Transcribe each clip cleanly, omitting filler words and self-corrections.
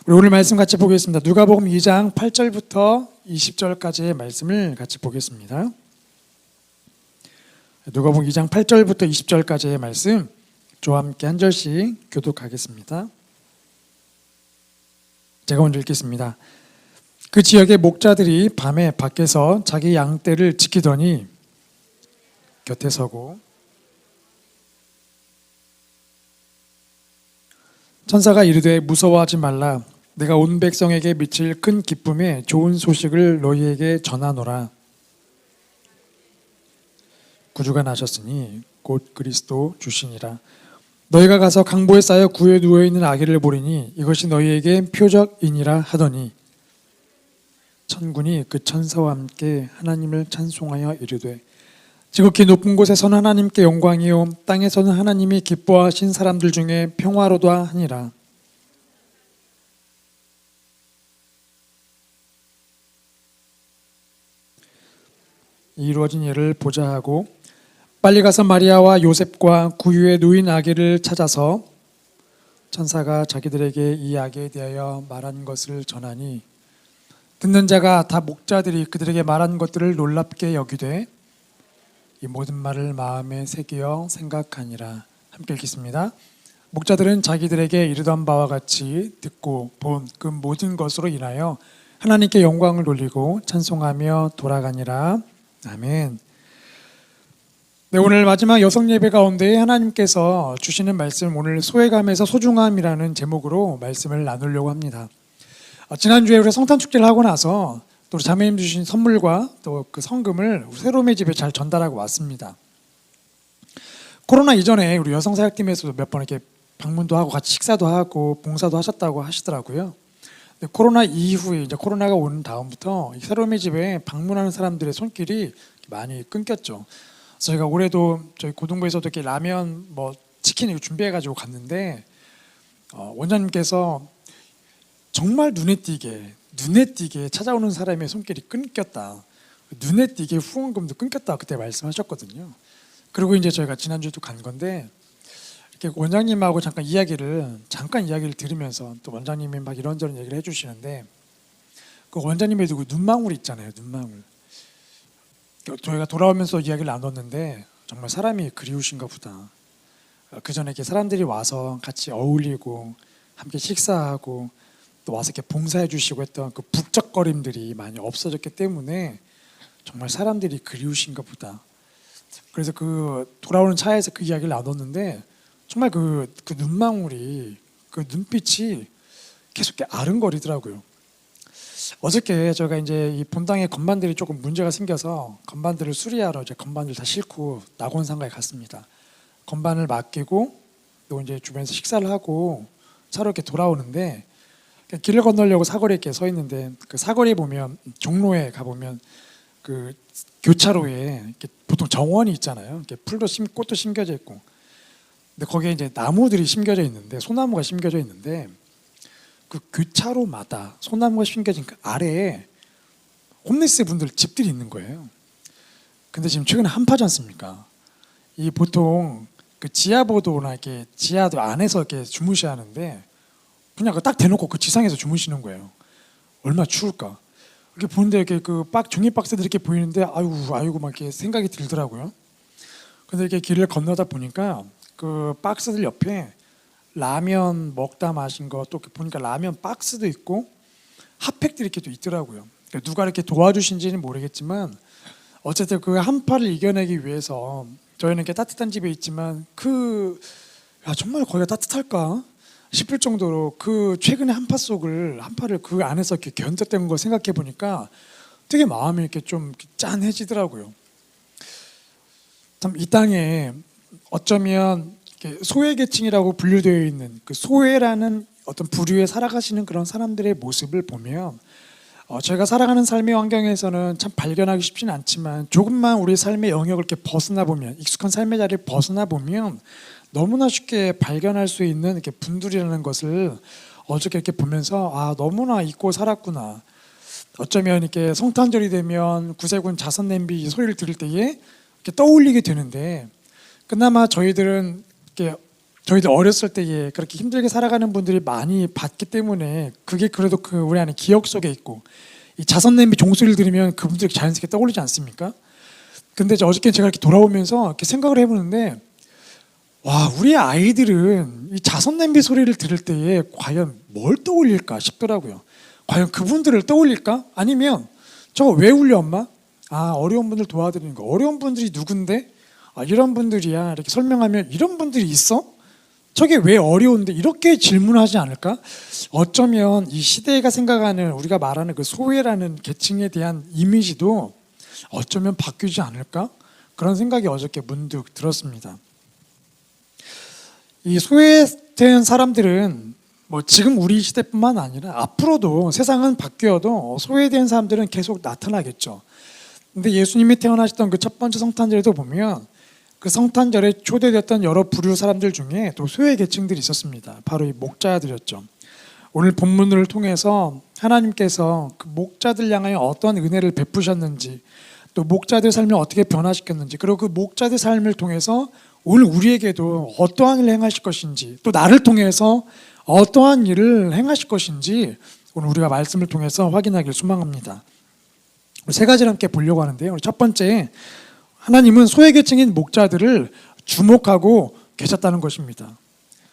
우리 오늘 말씀 같이 보겠습니다. 누가복음 2장 8절부터 20절까지의 말씀을 같이 보겠습니다. 누가복음 2장 8절부터 20절까지의 말씀 저와 함께 한 절씩 교독하겠습니다. 제가 먼저 읽겠습니다. 그 지역의 목자들이 밤에 밖에서 자기 양떼를 지키더니 곁에 서고 천사가 이르되 무서워하지 말라. 내가 온 백성에게 미칠 큰 기쁨의 좋은 소식을 너희에게 전하노라. 구주가 나셨으니 곧 그리스도 주시니라. 너희가 가서 강보에 쌓여 구에 누워있는 아기를 보리니 이것이 너희에게 표적이니라 하더니 천군이 그 천사와 함께 하나님을 찬송하여 이르되 지극히 높은 곳에서는 하나님께 영광이요 땅에서는 하나님이 기뻐하신 사람들 중에 평화로다 하니라. 이루어진 일을 보자 하고 빨리 가서 마리아와 요셉과 구유에 누인 아기를 찾아서 천사가 자기들에게 이 아기에 대하여 말한 것을 전하니 듣는 자가 다 목자들이 그들에게 말한 것들을 놀랍게 여기되 이 모든 말을 마음에 새기어 생각하니라. 함께 읽겠습니다. 목자들은 자기들에게 이르던 바와 같이 듣고 본 그 모든 것으로 인하여 하나님께 영광을 돌리고 찬송하며 돌아가니라. 아멘. 네, 오늘 마지막 여성 예배 가운데 하나님께서 주시는 말씀, 오늘 소외감에서 소중함이라는 제목으로 말씀을 나누려고 합니다. 지난주에 우리 성탄축제를 하고 나서 또 우리 자매님 주신 선물과 또 그 성금을 새로움의 집에 잘 전달하고 왔습니다. 코로나 이전에 우리 여성사역팀에서도 몇 번 이렇게 방문도 하고 같이 식사도 하고 봉사도 하셨다고 하시더라고요. 코로나 이후에 이제 코로나가 온 다음부터 새로움의 집에 방문하는 사람들의 손길이 많이 끊겼죠. 저희가 올해도 저희 고등부에서도 이렇게 라면 뭐 치킨 이거 준비해가지고 갔는데 원장님께서 정말 눈에 띄게 찾아오는 사람의 손길이 끊겼다. 눈에 띄게 후원금도 끊겼다. 그때 말씀하셨거든요. 그리고 이제 저희가 지난주에도 간 건데 이렇게 원장님하고 잠깐 이야기를 들으면서 또 원장님이 막 이런저런 얘기를 해주시는데 그 원장님의 그 눈망울 있잖아요. 눈망울. 저희가 돌아오면서 이야기를 나눴는데 정말 사람이 그리우신가 보다. 그 전에 이렇게 사람들이 와서 같이 어울리고 함께 식사하고 또 와서 이렇게 봉사해 주시고 했던 그 북적거림들이 많이 없어졌기 때문에 정말 사람들이 그리우신가 보다. 그래서 그 돌아오는 차에서 그 이야기를 나눴는데 정말 그 눈망울이 그 눈빛이 계속 이렇게 아른거리더라고요. 어저께 저희가 이제 이 본당에 건반들이 조금 문제가 생겨서 건반들을 수리하러 이제 건반들 다 싣고 낙원상가에 갔습니다. 건반을 맡기고 또 이제 주변에서 식사를 하고 차로 이렇게 돌아오는데 길을 건너려고 사거리에 이렇게 서 있는데 그 사거리에 보면 종로에 가 보면 그 교차로에 이렇게 보통 정원이 있잖아요. 이렇게 풀도 꽃도 심겨져 있고, 근데 거기에 이제 나무들이 심겨져 있는데 소나무가 심겨져 있는데 그 교차로마다 소나무가 심겨진 그 아래에 홈리스 분들 집들이 있는 거예요. 근데 지금 최근에 한파지 않습니까? 이 보통 그 지하보도나 이렇게 지하도 안에서 이렇게 주무셔야 하는데 그냥 딱 대놓고 그 지상에서 주무시는 거예요. 얼마나 추울까? 이렇게 보는데 이렇게 그 종이 박스들이 이렇게 보이는데 아이고 막 이렇게 생각이 들더라고요. 근데 이렇게 길을 건너다 보니까 그 박스들 옆에 라면 먹다 마신 거 또 보니까 라면 박스도 있고 핫팩들이 이렇게 또 있더라고요. 그러니까 누가 이렇게 도와주신지는 모르겠지만 어쨌든 그 한파를 이겨내기 위해서 저희는 이렇게 따뜻한 집에 있지만 정말 거기가 따뜻할까 싶을 정도로 그 최근의 한파를 그 안에서 이렇게 견뎠던 걸 생각해 보니까 되게 마음이 이렇게 좀 짠해지더라고요. 참 이 땅에 어쩌면 소외계층이라고 분류되어 있는 그 소외라는 어떤 부류에 살아가시는 그런 사람들의 모습을 보면 저희가 살아가는 삶의 환경에서는 참 발견하기 쉽지는 않지만 조금만 우리 삶의 영역을 이렇게 벗어나 보면 익숙한 삶의 자리를 벗어나 보면 너무나 쉽게 발견할 수 있는 이렇게 분들이라는 것을 어저께 이렇게 보면서 너무나 잊고 살았구나. 어쩌면 이렇게 성탄절이 되면 구세군 자선 냄비 소리를 들을 때에 이렇게 떠올리게 되는데 그나마 저희들은 이렇게 저희들 어렸을 때에 그렇게 힘들게 살아가는 분들이 많이 봤기 때문에 그게 그래도 그 우리 안에 기억 속에 있고, 이 자선 냄비 종소리를 들으면 그분들이 자연스럽게 떠올리지 않습니까? 근데 어저께 제가 이렇게 돌아오면서 이렇게 생각을 해보는데, 와, 우리 아이들은 이 자선 냄비 소리를 들을 때에 과연 뭘 떠올릴까 싶더라고요. 과연 그분들을 떠올릴까? 아니면 저거 왜 울려 엄마? 아, 어려운 분들 도와드리는 거. 어려운 분들이 누군데? 아, 이런 분들이야. 이렇게 설명하면 이런 분들이 있어? 저게 왜 어려운데? 이렇게 질문하지 않을까? 어쩌면 이 시대가 생각하는, 우리가 말하는 그 소외라는 계층에 대한 이미지도 어쩌면 바뀌지 않을까? 그런 생각이 어저께 문득 들었습니다. 이 소외된 사람들은 뭐 지금 우리 시대뿐만 아니라 앞으로도 세상은 바뀌어도 소외된 사람들은 계속 나타나겠죠. 근데 예수님이 태어나셨던 그 첫 번째 성탄절에도 보면 그 성탄절에 초대됐던 여러 부류 사람들 중에 또 소외 계층들이 있었습니다. 바로 이 목자들이었죠. 오늘 본문을 통해서 하나님께서 그 목자들 향하여 어떤 은혜를 베푸셨는지, 또 목자들 삶을 어떻게 변화시켰는지, 그리고 그 목자들 삶을 통해서 오늘 우리에게도 어떠한 일을 행하실 것인지, 또 나를 통해서 어떠한 일을 행하실 것인지 오늘 우리가 말씀을 통해서 확인하길 소망합니다. 세 가지를 함께 보려고 하는데요. 첫 번째, 하나님은 소외계층인 목자들을 주목하고 계셨다는 것입니다.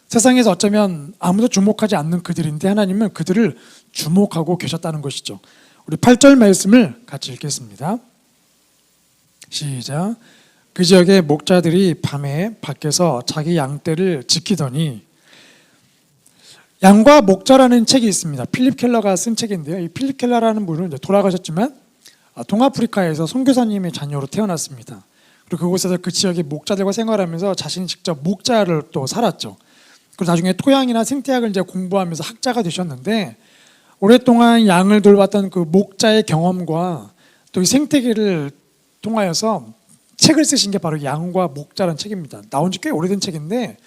세상에서 어쩌면 아무도 주목하지 않는 그들인데 하나님은 그들을 주목하고 계셨다는 것이죠. 우리 8절 말씀을 같이 읽겠습니다. 시작. 그 지역의 목자들이 밤에 밖에서 자기 양떼를 지키더니, 양과 목자라는 책이 있습니다. 필립 켈러가 쓴 책인데요. 이 필립 켈러라는 분은 이제 돌아가셨지만 동아프리카에서 선교사님의 자녀로 태어났습니다. 그리고 그곳에서 그 지역의 목자들과 생활하면서 자신이 직접 목자를 또 살았죠. 그리고 나중에 토양이나 생태학을 이제 공부하면서 학자가 되셨는데, 오랫동안 양을 돌봤던 그 목자의 경험과 또 이 생태계를 통하여서 책을 쓰신 게 바로 양과 목자라는 책입니다. 나온 지 꽤 오래된 책인데,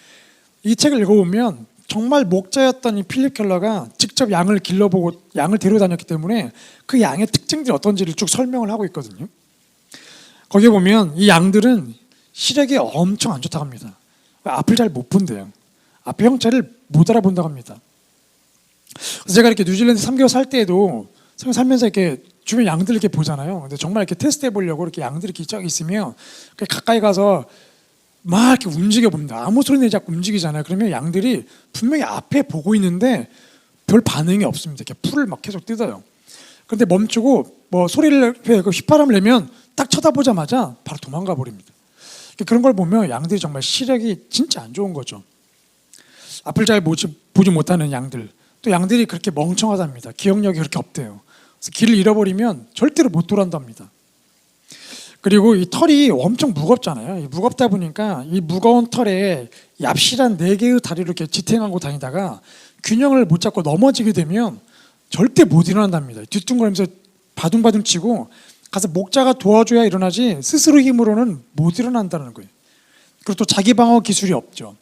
이 책을 읽어보면 정말 목자였던 이 필립 켈러가 직접 양을 길러보고 양을 데려다녔기 때문에 그 양의 특징들이 어떤지를 쭉 설명을 하고 있거든요. 거기에 보면 이 양들은 시력이 엄청 안 좋다고 합니다. 앞을 잘 못 본대요. 앞의 형체를 못 알아본다고 합니다. 그래서 제가 이렇게 뉴질랜드 3개월 살 때에도 살면서 이렇게 주변 양들 이렇게 보잖아요. 근데 정말 이렇게 테스트해 보려고 이렇게 양들이 이렇게 쫙 있으면 가까이 가서 막 이렇게 움직여 봅니다. 아무 소리 내지 않고 움직이잖아요. 그러면 양들이 분명히 앞에 보고 있는데 별 반응이 없습니다. 이렇게 풀을 막 계속 뜯어요. 그런데 멈추고 뭐 소리를 휘파람을 내면 딱 쳐다보자마자 바로 도망가 버립니다. 그런 걸 보면 양들이 정말 시력이 진짜 안 좋은 거죠. 앞을 잘 보지 못하는 양들, 또 양들이 그렇게 멍청하답니다. 기억력이 그렇게 없대요. 그래서 길을 잃어버리면 절대로 못 돌아온답니다. 그리고 이 털이 엄청 무겁잖아요. 무겁다 보니까 이 무거운 털에 얍실한 4개의 다리를 이렇게 지탱하고 다니다가 균형을 못 잡고 넘어지게 되면 절대 못 일어난답니다. 뒤뚱거리면서 바둥바둥 치고 가서 목자가 도와줘야 일어나지 스스로 힘으로는 못 일어난다는 거예요. 그리고 또 자기 방어 기술이 없죠.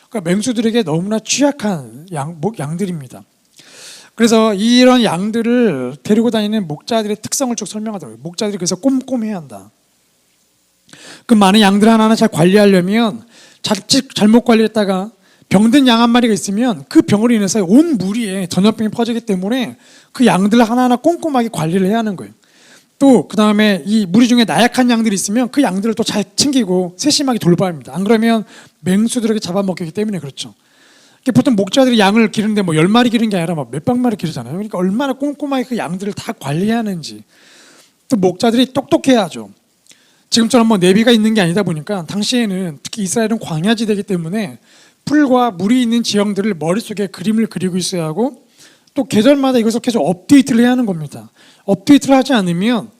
그러니까 맹수들에게 너무나 취약한 양들입니다. 그래서 이런 양들을 데리고 다니는 목자들의 특성을 쭉 설명하더라고요. 목자들이 그래서 꼼꼼해야 한다. 그 많은 양들 하나하나 잘 관리하려면 잘못 관리했다가 병든 양 한 마리가 있으면 그 병으로 인해서 온 무리에 전염병이 퍼지기 때문에 그 양들 하나하나 꼼꼼하게 관리를 해야 하는 거예요. 또 그 다음에 이 무리 중에 나약한 양들이 있으면 그 양들을 또 잘 챙기고 세심하게 돌봐야 합니다. 안 그러면 맹수들에게 잡아먹히기 때문에 그렇죠. 보통 목자들이 양을 기르는데 뭐 10마리 기르는 게 아니라 막 몇백 마리 기르잖아요. 그러니까 얼마나 꼼꼼하게 그 양들을 다 관리해야 하는지. 또 목자들이 똑똑해야 하죠. 지금처럼 뭐 내비가 있는 게 아니다 보니까 당시에는 특히 이스라엘은 광야지대이기 때문에 풀과 물이 있는 지형들을 머릿속에 그림을 그리고 있어야 하고, 또 계절마다 이것을 계속 업데이트를 해야 하는 겁니다. 업데이트를 하지 않으면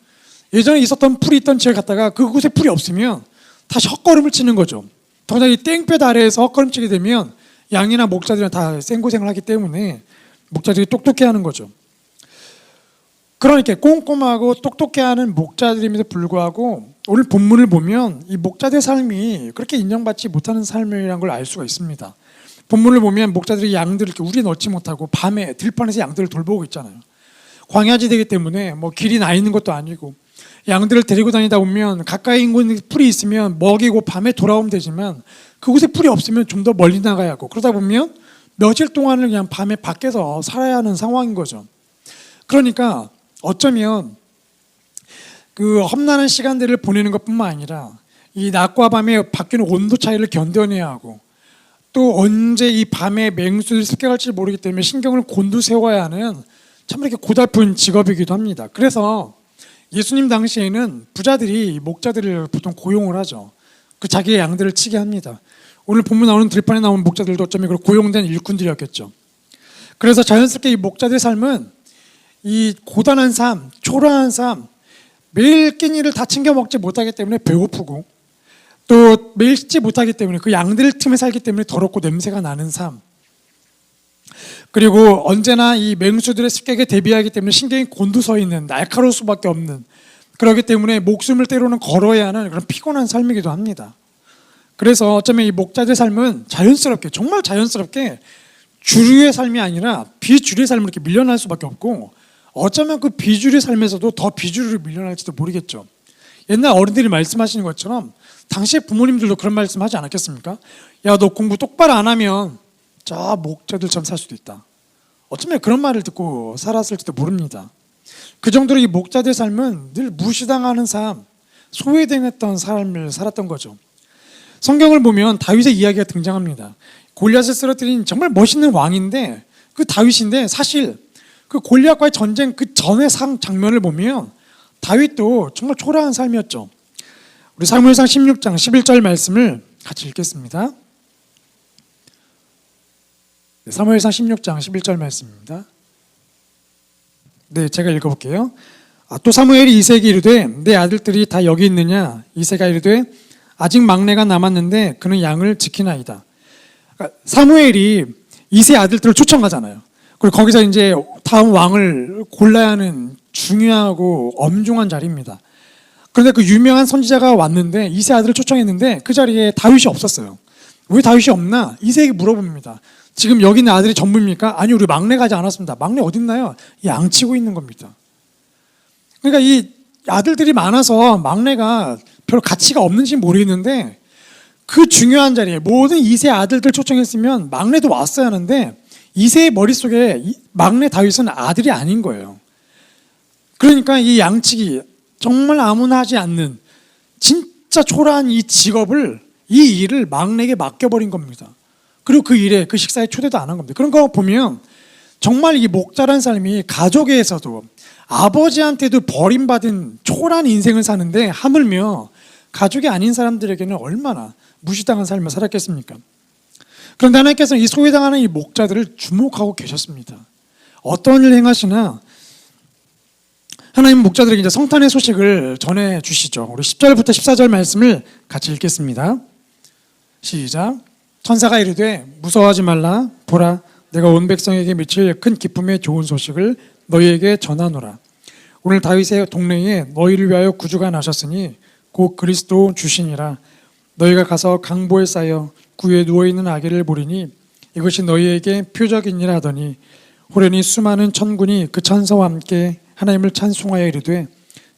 예전에 있었던 풀이 있던 지역에 갔다가 그곳에 풀이 없으면 다시 헛걸음을 치는 거죠. 더구나 이 땡볕 아래에서 헛걸음 치게 되면 양이나 목자들은 다 생고생을 하기 때문에 목자들이 똑똑해야 하는 거죠. 그러니까 꼼꼼하고 똑똑해하는 목자들임에도 불구하고 오늘 본문을 보면 이 목자들의 삶이 그렇게 인정받지 못하는 삶이라는 걸 알 수가 있습니다. 본문을 보면 목자들이 양들을 이렇게 우리에 넣지 못하고 밤에 들판에서 양들을 돌보고 있잖아요. 광야지대이기 때문에 뭐 길이 나 있는 것도 아니고, 양들을 데리고 다니다 보면 가까이 있는 풀이 있으면 먹이고 밤에 돌아오면 되지만 그곳에 불이 없으면 좀 더 멀리 나가야 하고, 그러다 보면 며칠 동안을 그냥 밤에 밖에서 살아야 하는 상황인 거죠. 그러니까 어쩌면 그 험난한 시간들을 보내는 것뿐만 아니라 이 낮과 밤의 바뀌는 온도 차이를 견뎌내야 하고, 또 언제 이 밤에 맹수들이 습격할지 모르기 때문에 신경을 곤두세워야 하는 참 이렇게 고달픈 직업이기도 합니다. 그래서 예수님 당시에는 부자들이 목자들을 보통 고용을 하죠. 그 자기의 양들을 치게 합니다. 오늘 본문 나오는 들판에 나오는 목자들도 어쩌면 고용된 일꾼들이었겠죠. 그래서 자연스럽게 이 목자들의 삶은 이 고단한 삶, 초라한 삶, 매일 끼니를 다 챙겨 먹지 못하기 때문에 배고프고, 또 매일 씻지 못하기 때문에 그 양들 틈에 살기 때문에 더럽고 냄새가 나는 삶, 그리고 언제나 이 맹수들의 습격에 대비하기 때문에 신경이 곤두서 있는, 날카로울 수밖에 없는, 그렇기 때문에 목숨을 때로는 걸어야 하는 그런 피곤한 삶이기도 합니다. 그래서 어쩌면 이 목자들의 삶은 자연스럽게, 정말 자연스럽게 주류의 삶이 아니라 비주류의 삶으로 이렇게 밀려날 수밖에 없고, 어쩌면 그 비주류의 삶에서도 더 비주류로 밀려날지도 모르겠죠. 옛날 어른들이 말씀하시는 것처럼 당시의 부모님들도 그런 말씀하지 않았겠습니까? 야, 너 공부 똑바로 안 하면 저 목자들처럼 살 수도 있다. 어쩌면 그런 말을 듣고 살았을지도 모릅니다. 그 정도로 이 목자들의 삶은 늘 무시당하는 삶, 소외당했던 삶을 살았던 거죠. 성경을 보면 다윗의 이야기가 등장합니다. 골리앗을 쓰러뜨린 정말 멋있는 왕인데, 그 다윗인데 사실 그 골리앗과의 전쟁 그 전의 장면을 보면 다윗도 정말 초라한 삶이었죠. 우리 사무엘상 16장 11절 말씀을 같이 읽겠습니다. 사무엘상 16장 11절 말씀입니다. 네, 제가 읽어볼게요. 또 사무엘이 이새에게 이르되 내 아들들이 다 여기 있느냐? 이새가 이르되 아직 막내가 남았는데 그는 양을 지키나이다. 그러니까 사무엘이 이새 아들들을 초청하잖아요. 그리고 거기서 이제 다음 왕을 골라야 하는 중요하고 엄중한 자리입니다. 그런데 그 유명한 선지자가 왔는데 이새 아들을 초청했는데 그 자리에 다윗이 없었어요. 왜 다윗이 없나? 이새에게 물어봅니다. 지금 여기 있는 아들이 전부입니까? 아니, 우리 막내 가지 않았습니다. 막내 어디 있나요? 양치고 있는 겁니다. 그러니까 이 아들들이 많아서 막내가 별 가치가 없는지 모르겠는데, 그 중요한 자리에 모든 이세 아들들 초청했으면 막내도 왔어야 하는데, 이세의 머릿속에 막내 다윗은 아들이 아닌 거예요. 그러니까 이 양치기, 정말 아무나 하지 않는 진짜 초라한 이 직업을, 이 일을 막내에게 맡겨버린 겁니다. 그리고 그 일에, 그 식사에 초대도 안 한 겁니다. 그런 거 보면 정말 이 목자란 삶이 가족에서도 아버지한테도 버림받은 초라한 인생을 사는데, 하물며 가족이 아닌 사람들에게는 얼마나 무시당한 삶을 살았겠습니까? 그런데 하나님께서는 이 소외당하는 이 목자들을 주목하고 계셨습니다. 어떤 일을 행하시나 하나님 목자들에게 이제 성탄의 소식을 전해 주시죠. 우리 10절부터 14절 말씀을 같이 읽겠습니다. 시작. 천사가 이르되 무서워하지 말라. 보라, 내가 온 백성에게 미칠 큰 기쁨의 좋은 소식을 너희에게 전하노라. 오늘 다윗의 동네에 너희를 위하여 구주가 나셨으니 곧 그리스도 주시니라. 너희가 가서 강보에 쌓여 구유에 누워있는 아기를 보리니 이것이 너희에게 표적이니라 하더니, 호련히 수많은 천군이 그 천사와 함께 하나님을 찬송하여 이르되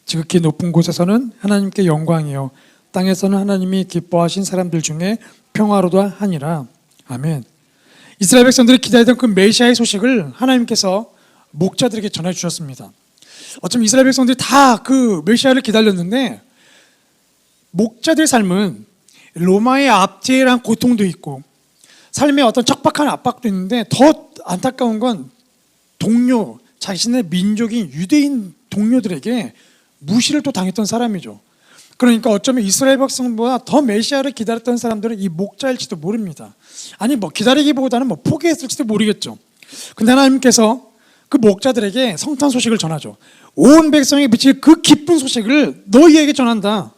지극히 높은 곳에서는 하나님께 영광이요 땅에서는 하나님이 기뻐하신 사람들 중에 평화로다 하니라. 아멘. 이스라엘 백성들이 기다리던 그 메시아의 소식을 하나님께서 목자들에게 전해 주셨습니다. 어쩌면 이스라엘 백성들이 다 그 메시아를 기다렸는데, 목자들의 삶은 로마의 압제란 고통도 있고 삶의 어떤 척박한 압박도 있는데, 더 안타까운 건 동료, 자신의 민족인 유대인 동료들에게 무시를 또 당했던 사람이죠. 그러니까 어쩌면 이스라엘 백성보다 더 메시아를 기다렸던 사람들은 이 목자일지도 모릅니다. 아니, 기다리기보다는 포기했을지도 모르겠죠. 근데 하나님께서 그 목자들에게 성탄 소식을 전하죠. 온 백성에게 미칠 그 기쁜 소식을 너희에게 전한다.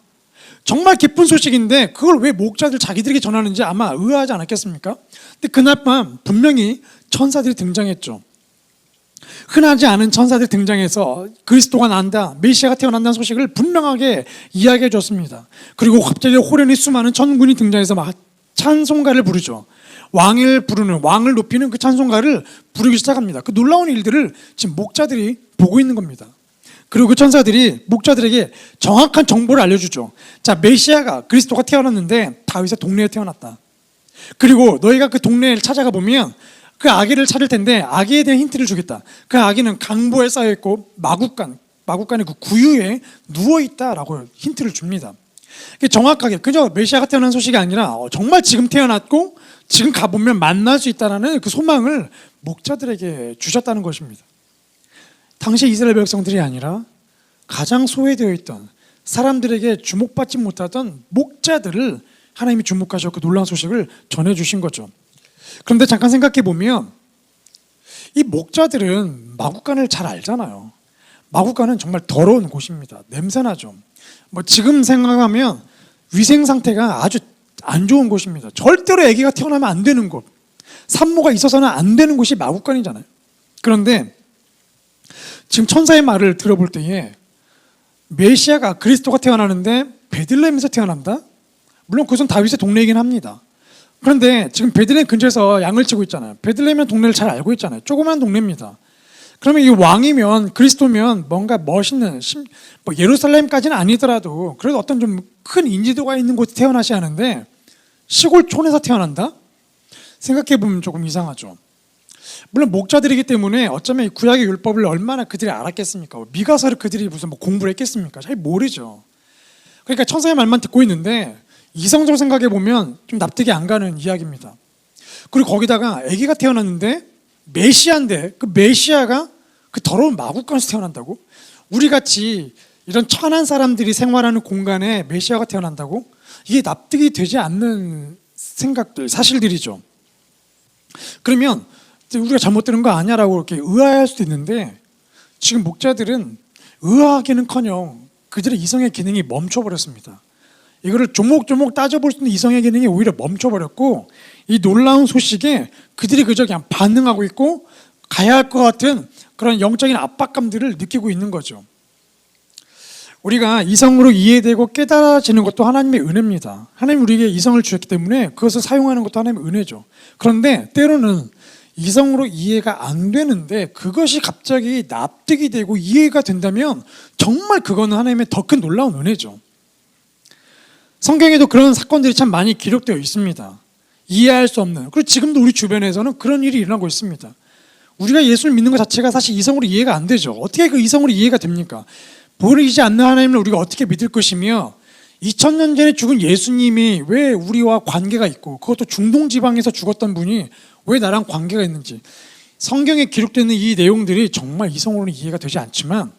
정말 기쁜 소식인데 그걸 왜 목자들 자기들에게 전하는지 아마 의아하지 않았겠습니까? 근데 그날 밤 분명히 천사들이 등장했죠. 흔하지 않은 천사들이 등장해서 그리스도가 난다, 메시아가 태어난다는 소식을 분명하게 이야기해 줬습니다. 그리고 갑자기 호련히 수많은 천군이 등장해서 막 찬송가를 부르죠. 왕을 높이는 그 찬송가를 부르기 시작합니다. 그 놀라운 일들을 지금 목자들이 보고 있는 겁니다. 그리고 그 천사들이 목자들에게 정확한 정보를 알려주죠. 자, 메시아가, 그리스도가 태어났는데 다윗의 동네에 태어났다. 그리고 너희가 그 동네를 찾아가 보면 그 아기를 찾을 텐데 아기에 대한 힌트를 주겠다. 그 아기는 강보에 쌓여 있고 마구간의 그 구유에 누워 있다라고 힌트를 줍니다. 정확하게 그저 메시아가 태어난 소식이 아니라 정말 지금 태어났고 지금 가보면 만날 수 있다는 그 소망을 목자들에게 주셨다는 것입니다. 당시 이스라엘 백성들이 아니라 가장 소외되어 있던 사람들에게 주목받지 못하던 목자들을 하나님이 주목하셔서 그 놀라운 소식을 전해주신 거죠. 그런데 잠깐 생각해 보면 이 목자들은 마구간을 잘 알잖아요. 마구간은 정말 더러운 곳입니다. 냄새나죠. 지금 생각하면 위생 상태가 아주 안 좋은 곳입니다. 절대로 아기가 태어나면 안 되는 곳, 산모가 있어서는 안 되는 곳이 마구간이잖아요. 그런데 지금 천사의 말을 들어볼 때에 메시아가 그리스도가 태어나는데 베들레헴에서 태어난다? 물론 그것은 다윗의 동네이긴 합니다. 그런데 지금 베들레헴 근처에서 양을 치고 있잖아요. 베들레헴이라는 동네를 잘 알고 있잖아요. 조그만 동네입니다. 그러면 이 왕이면 그리스도면 뭔가 멋있는 예루살렘까지는 아니더라도 그래도 어떤 좀 큰 인지도가 있는 곳에 태어나셔야 하는데 시골촌에서 태어난다? 생각해보면 조금 이상하죠. 물론 목자들이기 때문에 어쩌면 이 구약의 율법을 얼마나 그들이 알았겠습니까? 미가서를 그들이 무슨 공부를 했겠습니까? 잘 모르죠. 그러니까 천사의 말만 듣고 있는데 이성적으로 생각해보면 좀 납득이 안 가는 이야기입니다. 그리고 거기다가 아기가 태어났는데 메시아인데 그 메시아가 그 더러운 마구간에서 태어난다고? 우리같이 이런 천한 사람들이 생활하는 공간에 메시아가 태어난다고? 이게 납득이 되지 않는 생각들, 사실들이죠. 그러면 우리가 잘못 들은 거 아니야라고 이렇게 의아해할 수도 있는데 지금 목자들은 의아하기는커녕 그들의 이성의 기능이 멈춰버렸습니다. 이거를 조목조목 따져볼 수 있는 이성의 기능이 오히려 멈춰버렸고 이 놀라운 소식에 그들이 그저 그냥 반응하고 있고 가야 할 것 같은 그런 영적인 압박감들을 느끼고 있는 거죠. 우리가 이성으로 이해되고 깨달아지는 것도 하나님의 은혜입니다. 하나님 우리에게 이성을 주셨기 때문에 그것을 사용하는 것도 하나님의 은혜죠. 그런데 때로는 이성으로 이해가 안 되는데 그것이 갑자기 납득이 되고 이해가 된다면 정말 그거는 하나님의 더 큰 놀라운 은혜죠. 성경에도 그런 사건들이 참 많이 기록되어 있습니다. 이해할 수 없는, 그리고 지금도 우리 주변에서는 그런 일이 일어나고 있습니다. 우리가 예수를 믿는 것 자체가 사실 이성으로 이해가 안 되죠. 어떻게 그 이성으로 이해가 됩니까? 보이지 않는 하나님을 우리가 어떻게 믿을 것이며 2000년 전에 죽은 예수님이 왜 우리와 관계가 있고 그것도 중동 지방에서 죽었던 분이 왜 나랑 관계가 있는지 성경에 기록되어 있는 이 내용들이 정말 이성으로는 이해가 되지 않지만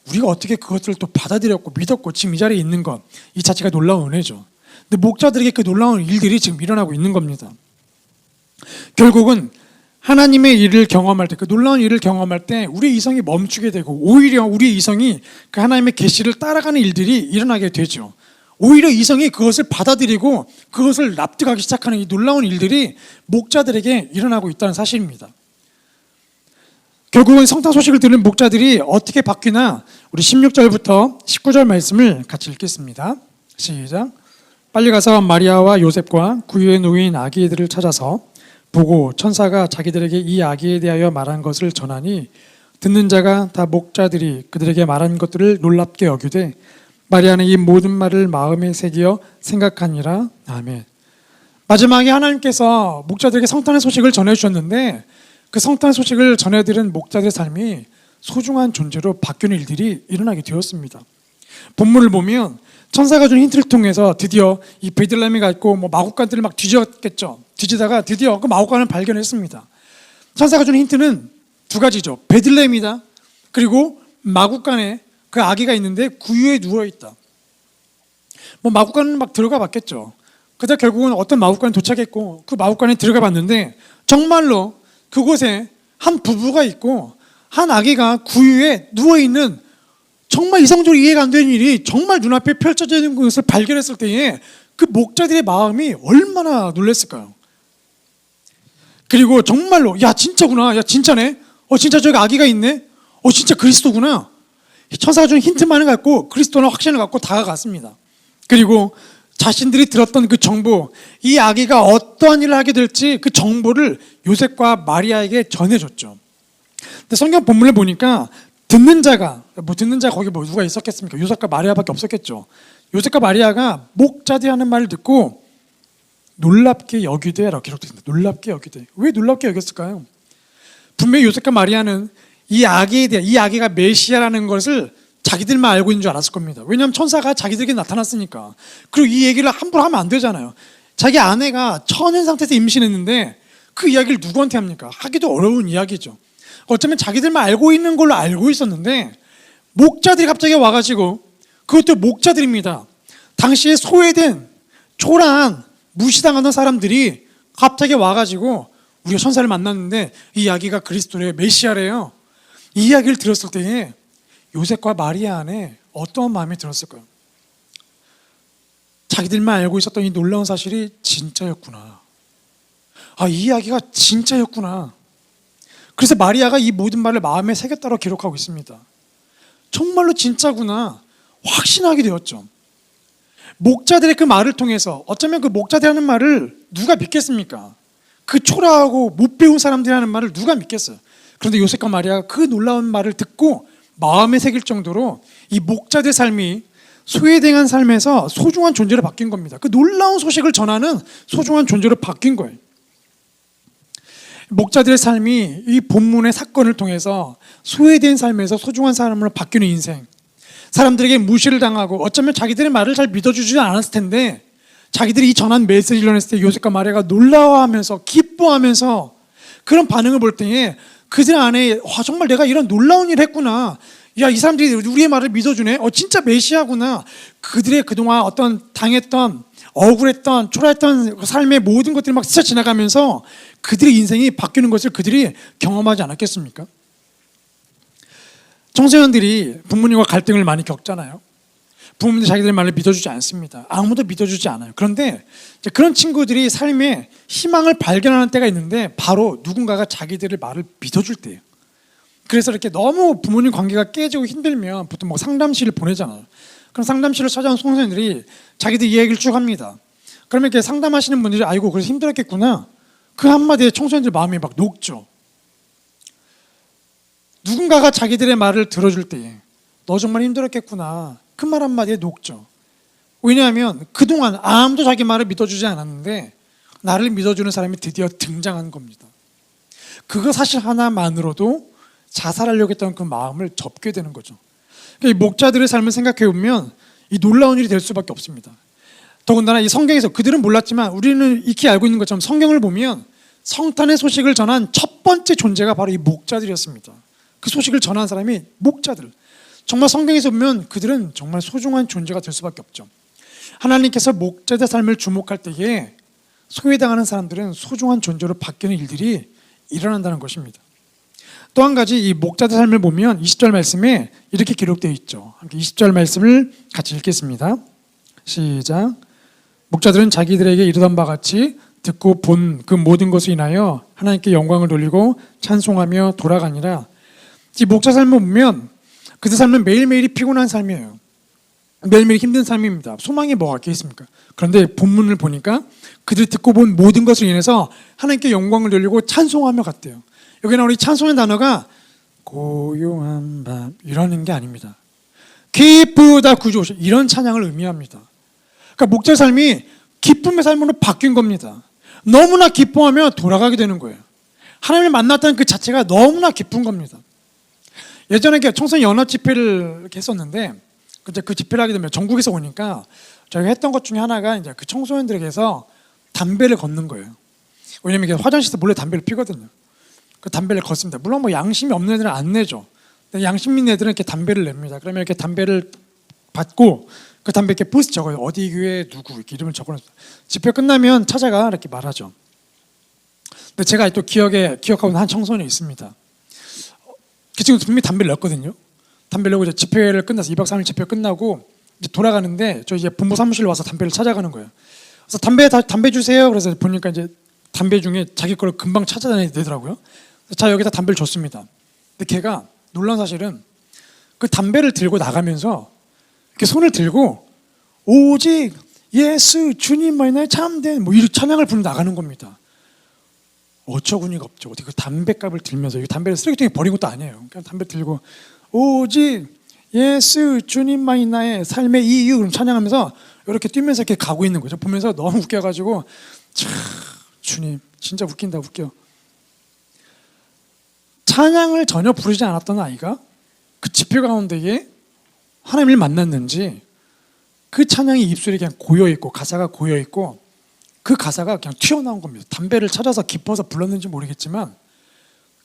우리가 어떻게 그것들을 또 받아들였고 믿었고 지금 이 자리에 있는 것 이 자체가 놀라운 은혜죠. 근데 목자들에게 그 놀라운 일들이 지금 일어나고 있는 겁니다. 결국은 하나님의 일을 경험할 때, 그 놀라운 일을 경험할 때 우리의 이성이 멈추게 되고 오히려 우리의 이성이 그 하나님의 계시를 따라가는 일들이 일어나게 되죠. 오히려 이성이 그것을 받아들이고 그것을 납득하기 시작하는 이 놀라운 일들이 목자들에게 일어나고 있다는 사실입니다. 결국은 성탄 소식을 들은 목자들이 어떻게 바뀌나 우리 16절부터 19절 말씀을 같이 읽겠습니다. 시작. 빨리 가서 마리아와 요셉과 구유에 누인 아기들을 찾아서 보고 천사가 자기들에게 이 아기에 대하여 말한 것을 전하니 듣는 자가 다 목자들이 그들에게 말한 것들을 놀랍게 여기되 마리아는 이 모든 말을 마음에 새기어 생각하니라. 아멘. 마지막에 하나님께서 목자들에게 성탄의 소식을 전해주셨는데 그 성탄의 소식을 전해들은 목자들의 삶이 소중한 존재로 바뀌는 일들이 일어나게 되었습니다. 본문을 보면 천사가 준 힌트를 통해서 드디어 이 베들레헴에 가 있고 마구간들을 막 뒤졌겠죠. 뒤지다가 드디어 그 마구간을 발견했습니다. 천사가 준 힌트는 두 가지죠. 베들레헴이다. 그리고 마구간에 그 아기가 있는데 구유에 누워 있다. 마구간은 막 들어가 봤겠죠. 그러다 결국은 어떤 마구간에 도착했고 그 마구간에 들어가 봤는데 정말로 그곳에 한 부부가 있고 한 아기가 구유에 누워 있는 정말 이성적으로 이해가 안 되는 일이 정말 눈앞에 펼쳐져 있는 것을 발견했을 때에 그 목자들의 마음이 얼마나 놀랐을까요? 그리고 정말로 야 진짜구나, 야 진짜네, 진짜 저기 아기가 있네, 진짜 그리스도구나. 천사가 준 힌트만을 갖고 그리스도는 확신을 갖고 다가갔습니다. 그리고 자신들이 들었던 그 정보, 이 아기가 어떠한 일을 하게 될지 그 정보를 요셉과 마리아에게 전해줬죠. 근데 성경 본문을 보니까 듣는 자가 거기 누가 있었겠습니까? 요셉과 마리아밖에 없었겠죠. 요셉과 마리아가 목자들이 하는 말을 듣고 놀랍게 여기되라고 기록되어 있습니다. 놀랍게 여기되. 왜 놀랍게 여겼을까요? 분명히 요셉과 마리아는 이 아기가 메시아라는 것을 자기들만 알고 있는 줄 알았을 겁니다. 왜냐하면 천사가 자기들에게 나타났으니까. 그리고 이 얘기를 함부로 하면 안 되잖아요. 자기 아내가 처녀인 상태에서 임신했는데 그 이야기를 누구한테 합니까? 하기도 어려운 이야기죠. 어쩌면 자기들만 알고 있는 걸로 알고 있었는데 목자들이 갑자기 와가지고, 그것도 목자들입니다. 당시에 소외된 초라한 무시당하는 사람들이 갑자기 와가지고 우리가 천사를 만났는데 이 이야기가 그리스도래요, 메시아래요. 이 이야기를 들었을 때에 요셉과 마리아 안에 어떠한 마음이 들었을까요? 자기들만 알고 있었던 이 놀라운 사실이 진짜였구나. 이 이야기가 진짜였구나. 그래서 마리아가 이 모든 말을 마음에 새겼다고 기록하고 있습니다. 정말로 진짜구나 확신하게 되었죠. 목자들의 그 말을 통해서, 어쩌면 그 목자들이 하는 말을 누가 믿겠습니까? 그 초라하고 못 배운 사람들이 하는 말을 누가 믿겠어요? 그런데 요셉과 마리아가 그 놀라운 말을 듣고 마음에 새길 정도로 이 목자들의 삶이 소외당한 삶에서 소중한 존재로 바뀐 겁니다. 그 놀라운 소식을 전하는 소중한 존재로 바뀐 거예요. 목자들의 삶이 이 본문의 사건을 통해서 소외된 삶에서 소중한 사람으로 바뀌는 인생, 사람들에게 무시를 당하고 어쩌면 자기들의 말을 잘 믿어주지 않았을 텐데 자기들이 이 전한 메시지를 전했을 때 요셉과 마리아가 놀라워하면서 기뻐하면서 그런 반응을 볼 때에 그들 안에 정말 내가 이런 놀라운 일을 했구나, 야, 이 사람들이 우리의 말을 믿어주네, 진짜 메시아구나. 그들의 그동안 어떤 당했던 억울했던 초라했던 삶의 모든 것들이 막 스쳐 지나가면서 그들의 인생이 바뀌는 것을 그들이 경험하지 않았겠습니까? 청소년들이 부모님과 갈등을 많이 겪잖아요. 부모님들이 자기들의 말을 믿어주지 않습니다. 아무도 믿어주지 않아요. 그런데 그런 친구들이 삶에 희망을 발견하는 때가 있는데 바로 누군가가 자기들의 말을 믿어줄 때예요. 그래서 이렇게 너무 부모님 관계가 깨지고 힘들면 보통 뭐 상담실을 보내잖아요. 그럼 상담실을 찾아온 청소년들이 자기들 이야기를 쭉 합니다. 그러면 이렇게 상담하시는 분들이 아이고 그래서 힘들었겠구나, 그 한마디에 청소년들 마음이 막 녹죠. 누군가가 자기들의 말을 들어줄 때에 너 정말 힘들었겠구나, 그 말 한마디에 녹죠. 왜냐하면 그동안 아무도 자기 말을 믿어주지 않았는데 나를 믿어주는 사람이 드디어 등장한 겁니다. 그거 사실 하나만으로도 자살하려고 했던 그 마음을 접게 되는 거죠. 이 목자들의 삶을 생각해 보면 이 놀라운 일이 될 수밖에 없습니다. 더군다나 이 성경에서 그들은 몰랐지만 우리는 익히 알고 있는 것처럼 성경을 보면 성탄의 소식을 전한 첫 번째 존재가 바로 이 목자들이었습니다. 그 소식을 전한 사람이 목자들. 정말 성경에서 보면 그들은 정말 소중한 존재가 될 수밖에 없죠. 하나님께서 목자들의 삶을 주목할 때에 소외당하는 사람들은 소중한 존재로 바뀌는 일들이 일어난다는 것입니다. 또 한 가지 이 목자들 삶을 보면 20절 말씀에 이렇게 기록되어 있죠. 함께 20절 말씀을 같이 읽겠습니다. 시작. 목자들은 자기들에게 이르던 바 같이 듣고 본 그 모든 것을 인하여 하나님께 영광을 돌리고 찬송하며 돌아가니라. 이 목자 삶을 보면 그들 삶은 매일매일이 피곤한 삶이에요. 매일매일 힘든 삶입니다. 소망이 뭐가 있겠습니까? 그런데 본문을 보니까 그들이 듣고 본 모든 것을 인해서 하나님께 영광을 돌리고 찬송하며 갔대요. 여기 나오는 이 찬송의 단어가 고요한 밤 이러는 게 아닙니다. 기쁘다 구주오셔, 이런 찬양을 의미합니다. 그러니까 목자 삶이 기쁨의 삶으로 바뀐 겁니다. 너무나 기뻐하며 돌아가게 되는 거예요. 하나님을 만났다는 그 자체가 너무나 기쁜 겁니다. 예전에 청소년 연합 집회를 이렇게 했었는데 그 집회를 하게 되면 전국에서 오니까 저희가 했던 것 중에 하나가 이제 그 청소년들에게서 담배를 걷는 거예요. 왜냐면 이게 화장실에서 몰래 담배를 피거든요. 그 담배를 걷습니다. 물론 뭐 양심이 없는 애들은 안 내죠. 근데 양심 있는 애들은 이렇게 담배를 냅니다. 그러면 이렇게 담배를 받고 그 담배 이렇게 포스트 적어요. 어디 교회 누구 이렇게 이름을 적어놓습니다. 집회 끝나면 찾아가 이렇게 말하죠. 근데 제가 또 기억하고 있는 한 청소년이 있습니다. 그 친구 분명히 담배를 냈거든요. 담배를 내고 이제 집회를 끝나서 2박 3일 집회 끝나고 이제 돌아가는데 저 이제 본부 사무실로 와서 담배를 찾아가는 거예요. 그래서 담배 주세요. 그래서 보니까 이제 담배 중에 자기 걸 금방 찾아내더라고요. 자, 여기다 담배를 줬습니다. 근데 걔가 놀라운 사실은 그 담배를 들고 나가면서 이렇게 손을 들고 오직 예수 주님만이 나의 참된 뭐 이런 찬양을 부르며 나가는 겁니다. 어처구니가 없죠. 어떻게 그 담배값을 들면서 이 담배를 쓰레기통에 버린 것도 아니에요. 그냥 담배 들고 오직 예수 주님만이 나의 삶의 이유 그럼 찬양하면서 이렇게 뛰면서 이렇게 가고 있는 거죠. 보면서 너무 웃겨가지고 참, 주님 진짜 웃긴다, 웃겨. 찬양을 전혀 부르지 않았던 아이가 그 집회 가운데에 하나님을 만났는지 그 찬양이 입술이 그냥 고여있고 가사가 고여있고 그 가사가 그냥 튀어나온 겁니다. 담배를 찾아서 깊어서 불렀는지 모르겠지만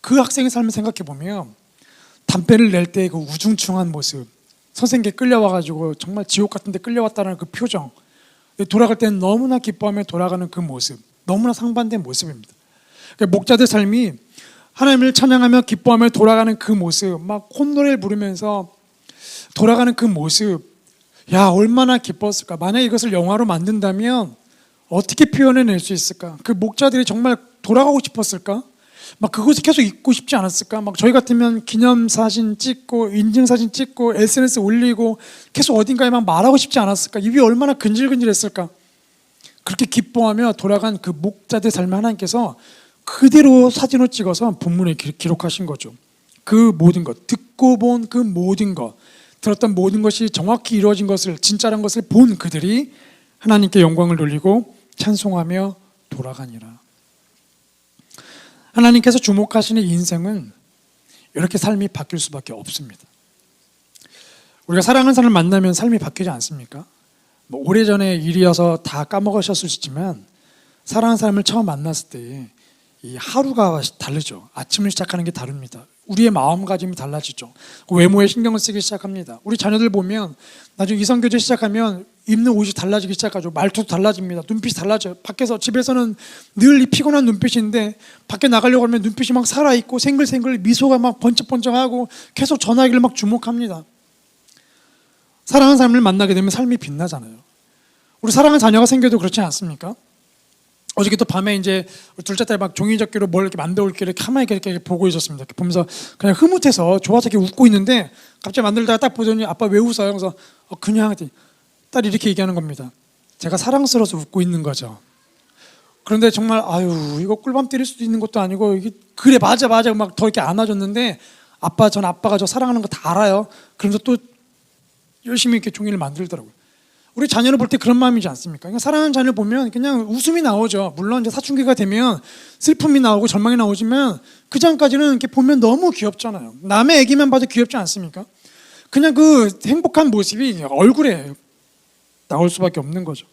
그 학생의 삶을 생각해보면 담배를 낼 때 그 우중충한 모습, 선생님께 끌려와가지고 정말 지옥 같은 데 끌려왔다는 그 표정, 돌아갈 때는 너무나 기뻐하며 돌아가는 그 모습, 너무나 상반된 모습입니다. 그러니까 목자들 삶이 하나님을 찬양하며 기뻐하며 돌아가는 그 모습, 막 콧노래를 부르면서 돌아가는 그 모습, 야 얼마나 기뻤을까. 만약에 이것을 영화로 만든다면 어떻게 표현해낼 수 있을까? 그 목자들이 정말 돌아가고 싶었을까? 막 그곳에 계속 있고 싶지 않았을까? 막 저희 같으면 기념사진 찍고 인증사진 찍고 SNS 올리고 계속 어딘가에 막 말하고 싶지 않았을까? 입이 얼마나 근질근질했을까? 그렇게 기뻐하며 돌아간 그 목자들 삶을 하나님께서 그대로 사진을 찍어서 본문에 기록하신 거죠. 그 모든 것, 듣고 본 그 모든 것, 들었던 모든 것이 정확히 이루어진 것을, 진짜란 것을 본 그들이 하나님께 영광을 돌리고 찬송하며 돌아가니라. 하나님께서 주목하시는 인생은 이렇게 삶이 바뀔 수밖에 없습니다. 우리가 사랑하는 사람을 만나면 삶이 바뀌지 않습니까? 뭐 오래전의 일이어서 다 까먹으셨을 수 있지만 사랑하는 사람을 처음 만났을 때 이 하루가 다르죠. 아침을 시작하는 게 다릅니다. 우리의 마음가짐이 달라지죠. 외모에 신경을 쓰기 시작합니다. 우리 자녀들 보면 나중에 이성교제 시작하면 입는 옷이 달라지기 시작하죠. 말투도 달라집니다. 눈빛이 달라져요. 밖에서, 집에서는 늘 이 피곤한 눈빛인데 밖에 나가려고 하면 눈빛이 막 살아있고 생글생글 미소가 막 번쩍번쩍하고 계속 전화기를 막 주목합니다. 사랑하는 사람을 만나게 되면 삶이 빛나잖아요. 우리 사랑하는 자녀가 생겨도 그렇지 않습니까? 어저께 또 밤에 이제 둘째 딸 막 종이접기로 뭘 이렇게 만들어 올게 이렇게 가만히 이렇게 보고 있었습니다. 이렇게 보면서 그냥 흐뭇해서 좋아서 이렇게 웃고 있는데 갑자기 만들다가 딱 보더니 아빠 왜 웃어요? 그래서 그냥 딸이 이렇게 얘기하는 겁니다. 제가 사랑스러워서 웃고 있는 거죠. 그런데 정말 아유 이거 꿀밤 때릴 수도 있는 것도 아니고 이게 그래 맞아 막 더 이렇게 안아줬는데 전 아빠가 저 사랑하는 거 다 알아요. 그러면서 또 열심히 이렇게 종이를 만들더라고요. 우리 자녀를 볼 때 그런 마음이지 않습니까? 그러니까 사랑하는 자녀를 보면 그냥 웃음이 나오죠. 물론 이제 사춘기가 되면 슬픔이 나오고 절망이 나오지만 그 전까지는 이렇게 보면 너무 귀엽잖아요. 남의 애기만 봐도 귀엽지 않습니까? 그냥 그 행복한 모습이 얼굴에 나올 수밖에 없는 거죠.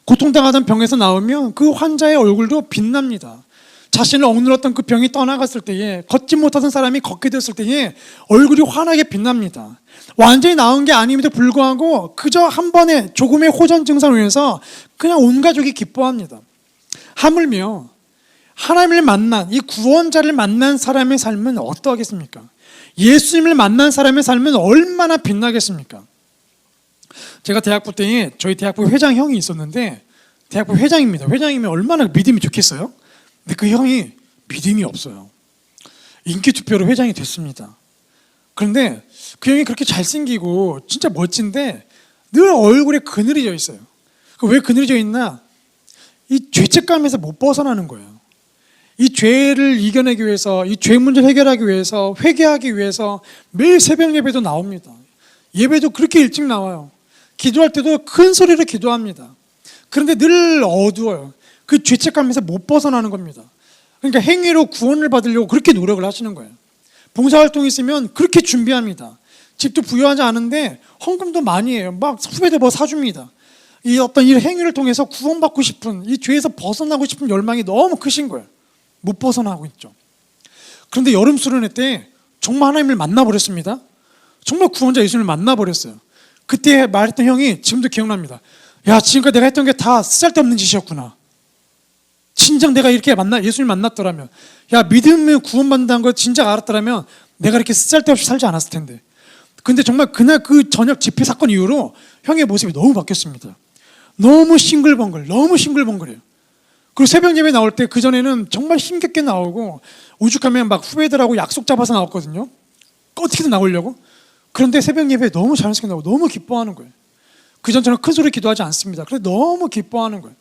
고통당하던 병에서 나오면 그 환자의 얼굴도 빛납니다. 자신을 억눌렀던 그 병이 떠나갔을 때에, 걷지 못하던 사람이 걷게 됐을 때에 얼굴이 환하게 빛납니다. 완전히 나은 게 아님에도 불구하고 그저 한 번의 조금의 호전 증상을 위해서 그냥 온 가족이 기뻐합니다. 하물며 하나님을 만난, 이 구원자를 만난 사람의 삶은 어떠하겠습니까? 예수님을 만난 사람의 삶은 얼마나 빛나겠습니까? 제가 대학부 때에 저희 대학부 회장 형이 있었는데, 대학부 회장입니다. 회장이면 얼마나 믿음이 좋겠어요? 근데 그 형이 믿음이 없어요. 인기투표로 회장이 됐습니다. 그런데 그 형이 그렇게 잘생기고 진짜 멋진데 늘 얼굴에 그늘이 져 있어요. 왜 그늘이 져 있나? 이 죄책감에서 못 벗어나는 거예요. 이 죄를 이겨내기 위해서, 이 죄 문제를 해결하기 위해서, 회개하기 위해서 매일 새벽 예배도 나옵니다. 예배도 그렇게 일찍 나와요. 기도할 때도 큰 소리로 기도합니다. 그런데 늘 어두워요. 그 죄책감에서 못 벗어나는 겁니다. 그러니까 행위로 구원을 받으려고 그렇게 노력을 하시는 거예요. 봉사활동이 있으면 그렇게 준비합니다. 집도 부유하지 않은데 헌금도 많이 해요. 막 후배들 뭐 사줍니다. 이 어떤 이 행위를 통해서 구원받고 싶은, 이 죄에서 벗어나고 싶은 열망이 너무 크신 거예요. 못 벗어나고 있죠. 그런데 여름 수련회 때 정말 하나님을 만나버렸습니다. 정말 구원자 예수님을 만나버렸어요. 그때 말했던 형이 지금도 기억납니다. 야, 지금까지 내가 했던 게 다 쓸데없는 짓이었구나. 진정 내가 이렇게 예수님을 만났더라면, 야, 믿으면 구원받는다는 걸 진작 알았더라면 내가 이렇게 쓸데없이 살지 않았을 텐데. 근데 정말 그날 그 저녁 집회 사건 이후로 형의 모습이 너무 바뀌었습니다. 너무 싱글벙글해요. 그리고 새벽 예배 나올 때 그전에는 정말 힘겹게 나오고 오죽하면 막 후배들하고 약속 잡아서 나왔거든요. 어떻게든 나오려고. 그런데 새벽 예배 너무 자연스럽게 나오고 너무 기뻐하는 거예요. 그전처럼 큰 소리 기도하지 않습니다. 그래서 너무 기뻐하는 거예요.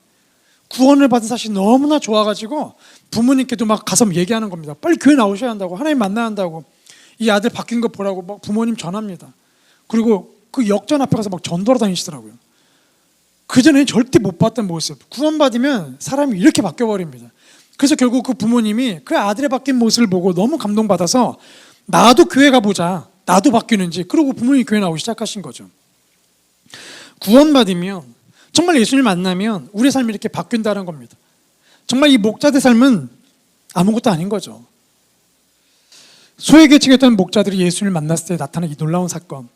구원을 받은 사실이 너무나 좋아가지고 부모님께도 막 가서 얘기하는 겁니다. 빨리 교회 나오셔야 한다고, 하나님 만나야 한다고, 이 아들 바뀐 거 보라고 막 부모님 전합니다. 그리고 그 역전 앞에 가서 막 전도하러 다니시더라고요. 그전에는 절대 못 봤던 모습, 구원받으면 사람이 이렇게 바뀌어버립니다. 그래서 결국 그 부모님이 그 아들의 바뀐 모습을 보고 너무 감동받아서 나도 교회 가보자, 나도 바뀌는지, 그러고 부모님이 교회 나오기 시작하신 거죠. 구원받으면, 정말 예수님을 만나면 우리의 삶이 이렇게 바뀐다는 겁니다. 정말 이 목자들 삶은 아무것도 아닌 거죠. 소외계층이었던 목자들이 예수님을 만났을 때 나타난 이 놀라운 사건,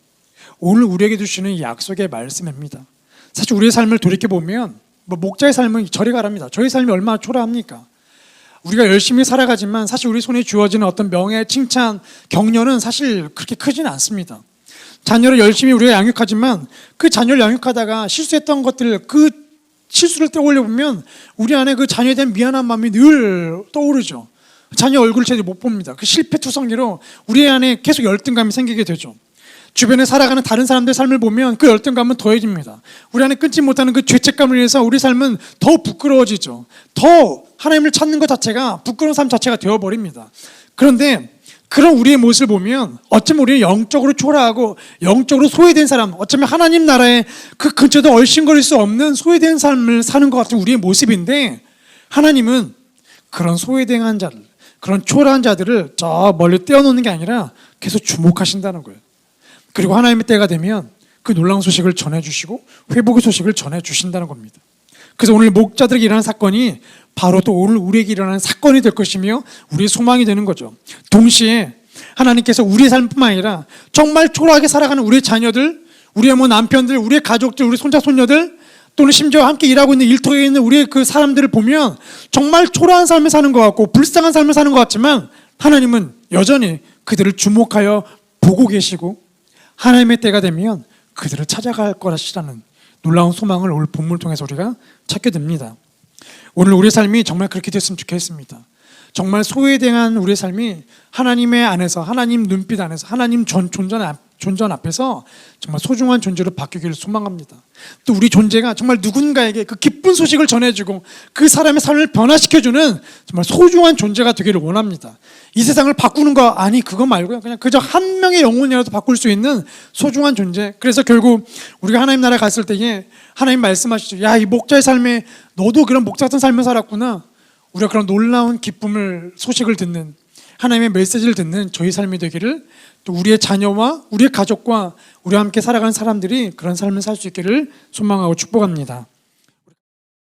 오늘 우리에게 주시는 이 약속의 말씀입니다. 사실 우리의 삶을 돌이켜보면 목자의 삶은 저리 가랍니다. 저희 삶이 얼마나 초라합니까? 우리가 열심히 살아가지만 사실 우리 손에 주어지는 어떤 명예, 칭찬, 격려는 사실 그렇게 크지는 않습니다. 자녀를 열심히 우리가 양육하지만 그 자녀를 양육하다가 실수했던 것들, 그 실수를 떠올려 보면 우리 안에 그 자녀에 대한 미안한 마음이 늘 떠오르죠. 자녀 얼굴을 제대로 못 봅니다. 그 실패투성이로 우리 안에 계속 열등감이 생기게 되죠. 주변에 살아가는 다른 사람들의 삶을 보면 그 열등감은 더해집니다. 우리 안에 끊지 못하는 그 죄책감을 위해서 우리 삶은 더 부끄러워지죠. 더 하나님을 찾는 것 자체가 부끄러운 삶 자체가 되어버립니다. 그런데 그런 우리의 모습을 보면 어쩌면 우리는 영적으로 초라하고 영적으로 소외된 사람, 어쩌면 하나님 나라에 그 근처도 얼씬거릴 수 없는 소외된 삶을 사는 것 같은 우리의 모습인데, 하나님은 그런 소외된 자들, 그런 초라한 자들을 저 멀리 떼어놓는 게 아니라 계속 주목하신다는 거예요. 그리고 하나님의 때가 되면 그 놀라운 소식을 전해주시고 회복의 소식을 전해주신다는 겁니다. 그래서 오늘 목자들에게 일어난 사건이 바로 또 오늘 우리에게 일어나는 사건이 될 것이며 우리의 소망이 되는 거죠. 동시에 하나님께서 우리의 삶뿐만 아니라 정말 초라하게 살아가는 우리의 자녀들, 우리의 남편들, 우리의 가족들, 우리 손자 손녀들, 또는 심지어 함께 일하고 있는 일터에 있는 우리의 그 사람들을 보면 정말 초라한 삶을 사는 것 같고 불쌍한 삶을 사는 것 같지만, 하나님은 여전히 그들을 주목하여 보고 계시고 하나님의 때가 되면 그들을 찾아갈 거라시라는 놀라운 소망을 오늘 본문을 통해서 우리가 찾게 됩니다. 오늘 우리의 삶이 정말 그렇게 됐으면 좋겠습니다. 정말 소외된 우리의 삶이 하나님의 안에서, 하나님 눈빛 안에서, 하나님 존전 앞에서 정말 소중한 존재로 바뀌기를 소망합니다. 또 우리 존재가 정말 누군가에게 그 기쁜 소식을 전해주고 그 사람의 삶을 변화시켜주는 정말 소중한 존재가 되기를 원합니다. 이 세상을 바꾸는 거 아니, 그거 말고요, 그냥 그저 한 명의 영혼이라도 바꿀 수 있는 소중한 존재. 그래서 결국 우리가 하나님 나라에 갔을 때에 하나님 말씀하시죠. 야, 이 목자의 삶에 너도 그런 목자 같은 삶을 살았구나. 우리가 그런 놀라운 기쁨을, 소식을 듣는, 하나님의 메시지를 듣는 저희 삶이 되기를, 또 우리의 자녀와 우리의 가족과 우리와 함께 살아가는 사람들이 그런 삶을 살 수 있기를 소망하고 축복합니다.